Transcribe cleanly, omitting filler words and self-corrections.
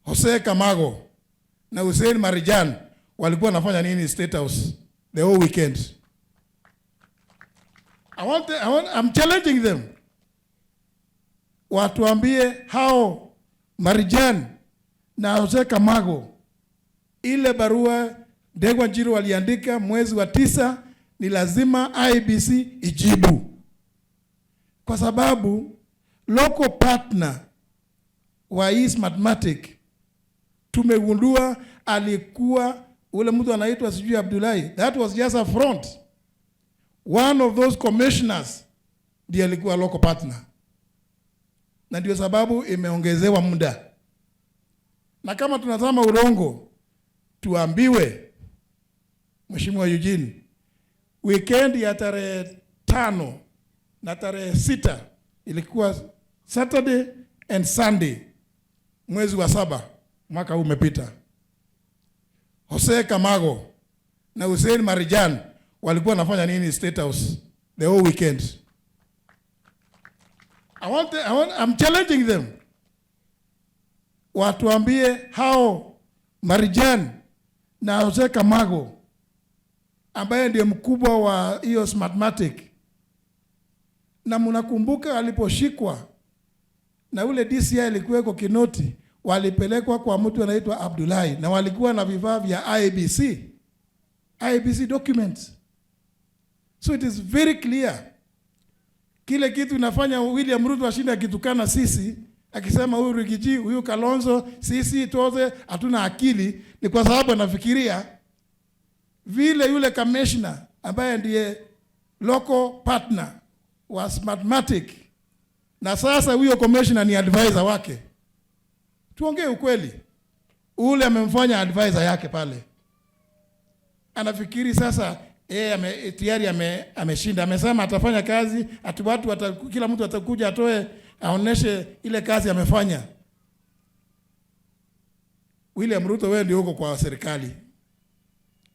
Jose Kamago na Hussein Marijan walikuwa wanafanya nini State House the whole weekend? I'm challenging them. Watuambie hao Marijan na Jose Kamago, ile barua Ndegwa Njiru waliandika mwezi wa 9 ni lazima IEBC ijibu, kwa sababu local partner wa East Mathematics tumegundua alikuwa ule mtu anaitwa sijui Abdullahi. That was just a front. One of those commissioners ndiye alikuwa local partner, na ndio sababu imeongezewa muda. Na kama tunatazama urongo, tuambiwe Mheshimiwa Eugene, weekend ya tarehe 5 na tarehe 6 ilikuwa Saturday and Sunday mwezi wa 7 mwaka huu umepita. Jose Kamago na Hussein Marijan walikuwa wanafanya nini State House the whole weekend? I'm challenging them. Watuambie hao Marijan na Jose Kamago ambaye ndiye mkubwa wa hiyo Smartmatic, na mnakumbuka aliposhikwa na ule DCI alikuweko Kinoti, walipelekwa kwa mtu anaitwa Abdullahi na walikuwa na vifaa vya IEBC documents. So it is very clear. Kile kitu inafanya William Ruto ashinda akitukana sisi, akisema huyu Rigiji, huyu Kalonzo, sisi toze hatuna akili, ni kwa sababu anafikiria vile yule commissioner ambaye ndiye local partner wa Smartmatic, na sasa huyo commissioner ni advisor wake. Tuongee ukweli, ule amemfanya advisor yake pale. Anafikiri sasa tayari ameshinda, amesema atafanya kazi, kila mtu atakuja atoe aoneshe ile kazi amefanya. William Ruto, wewe ndio uko kwa serikali.